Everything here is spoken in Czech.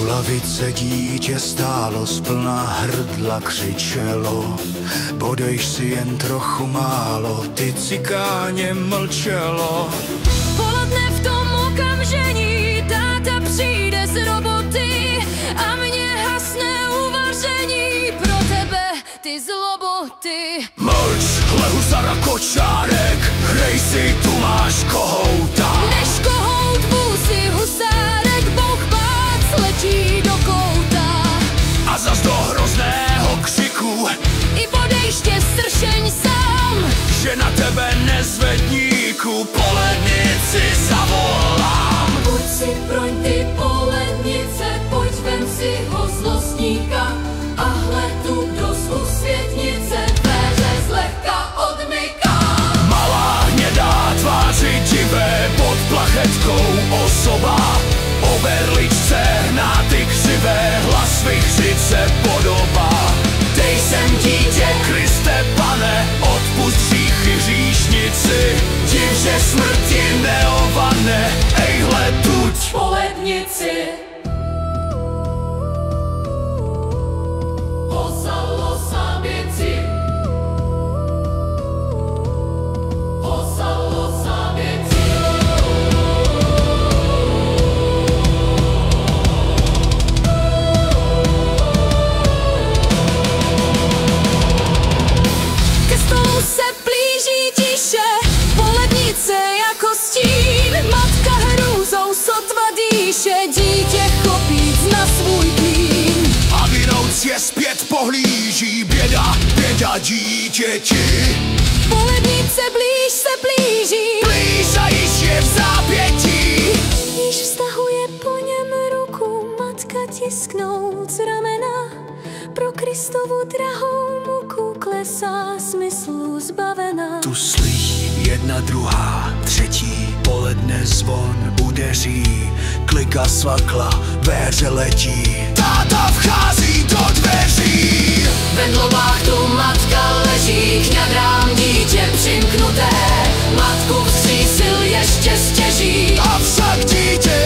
lavice dítě stálo, splná hrdla křičelo. Bodejš si jen trochu málo, ty cikáně mlčelo. Poledne v tom okamžení, táta přijde z roboty a mně hasne uvaření pro tebe, ty zloboty. Mlč, hle husara kočárek, hrej si, tu máš kohouta. Než kohout vůzy husárek, bouch pác letí do kouta. A zas do hrozného křiku I bodejště stršeň sám, že na tebe nezvedníku polednici zavolám. buď si proň ty polednice, pojď vem si ho zlostníka a hle tu dosku světnice, dveře zlehka odmyká. Malá hnědá tváři divé, pod plachetkou osoba, o berličce hnáty křivé, hlas vychřice podobá. Dej sem dítě, Kriste Pane, odpusť hříchy hříšnici, div, že smrti neovane, ej hle tuď Polednici Osalo sabieci, osalo sabieci. Ke stolu se blíží tiše, polednice jako stín, matka hrůzou sotva dýše, dítě chopíc na svůj klín. a vinouc je zpět pohlíží, běda, běda dítěti. Polednice blíž se blíží, Blíž a již je v zápětí. již vztahuje po něm ruku, matka tisknout z ramena. Pro Kristovu drahou muku klesá smyslu zbavena. Tu slí jedna, druhá, třetí, poledne zvon udeří, klika svakla, véře letí, táta vchází do dveří. Ve dlobách tu matka leží, k ňadrám dítě přimknuté, matku vzkřísil ještě stěží. Avšak dítě